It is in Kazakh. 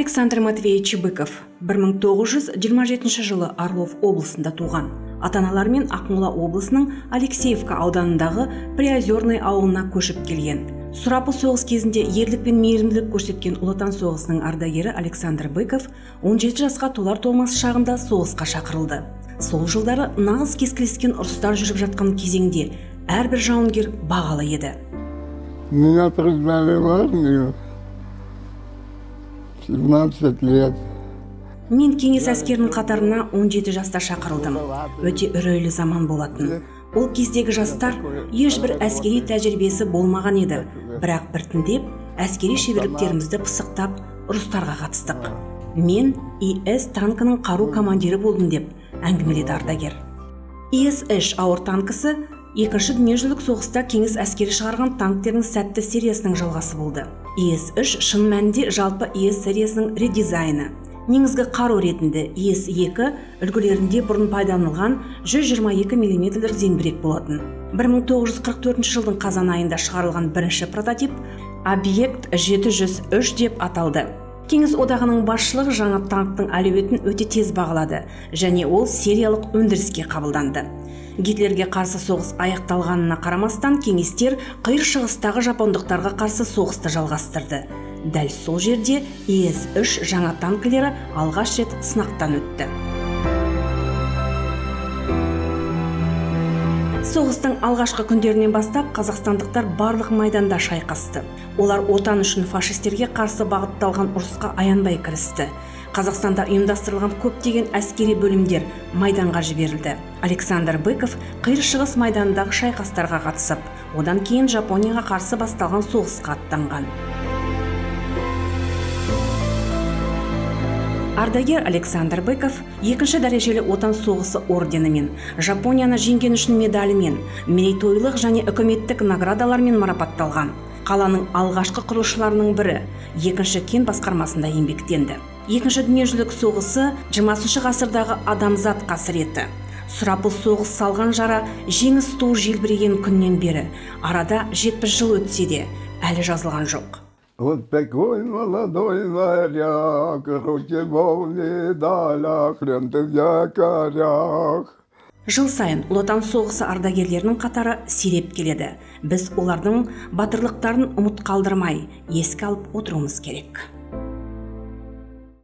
Александр Матвеевич Быков 1927 жылы Орлов облысында туған. Ата-аналарымен Ақмола облысының Алексеевка ауданындағы Приозерный ауылына көшіп келген. Сұрапыл соғыс кезінде ерлік пен мейірімділік көрсеткен Ұлы Отан соғысының ардагері Александр Быков 17 жасқа толар толмас шағында соғысқа шақырылды. Сол жылдары нағыз кескілескен ұрыстар жүріп жатқан кезеңде әрбір жауынгер бағалы еді. Меня признали в армию 17 лет. Мен кеңес әскерінің қатарына 17 жаста шақырылдым. Өте үрейлі заман болатын. Ол кездегі жастар ешбір әскери тәжірибесі болмаған еді. Бірақ біртіндеп әскери шеберліктерімізді пысықтап, ұрыстарға қатыстық. Мен ИС танкінің қару командирі болдым деп әңгімеледі ардагер. ИС-3 ауыр танкісі Екінші дүниежүзілік соғыста кеңес әскері шығарған танктердің сәтті сериясының жалғасы болды. ИС-3 шын мәнінде жалпы ИС сериясының редизайны. Негізгі қару ретінде ИС-2 үлгілерінде бұрын пайдаланылған 122 мм зеңбірек болатын. 1944 жылдың қазан айында шығарылған бірінші прототип объект 703 деп аталды. Кеңес одағының басшылығы жаңа танктың әлеуетін өте тез бағалады және ол сериялық өндіріске қабылданды. Гитлерге қарсы соғыс аяқталғанына қарамастан кеңестер қиыр шығыстағы жапондықтарға қарсы соғысты жалғастырды. Дәл сол жерде ИС-3 жаңа танкілері алғаш рет сынақтан өтті. Соғыстың алғашқы күндерінен бастап қазақстандықтар барлық майданда шайқасты. Олар отан үшін фашистерге қарсы бағытталған ұрысқа аянбай кірісті. Қазақстанда ұйымдастырылған көптеген әскери бөлімдер майданға жіберілді. Александр Быков қиыр шығыс майданындағы шайқастарға қатысып, одан кейін Жапонияға қарсы басталған соғысқа аттанған. Ардагер Александр Быков екінші дәрежелі отан соғысы орденімен, Жапонияны жеңген үшін медалімен, мерейтойлық және үкіметтік наградалармен марапатталған. Қаланың алғашқы құрылысшыларының бірі екінші кен басқармасында еңбектенді. Екінші дүниежүзілік соғысы 20 ғасырдағы адамзат қасіреті. Сұрапыл соғыс салған жара жеңіс туы желбіреген күннен бері арада 70 жыл өтсе де әлі жазылған жоқ. Вот такой молодой моряк, руки в медалях, ленты в якорях. Жыл сайын Ұлы Отан соғысы ардагерлерінің қатары сиреп келеді. Біз олардың батырлықтарын ұмыт қалдырмай, еске алып отыруымыз керек.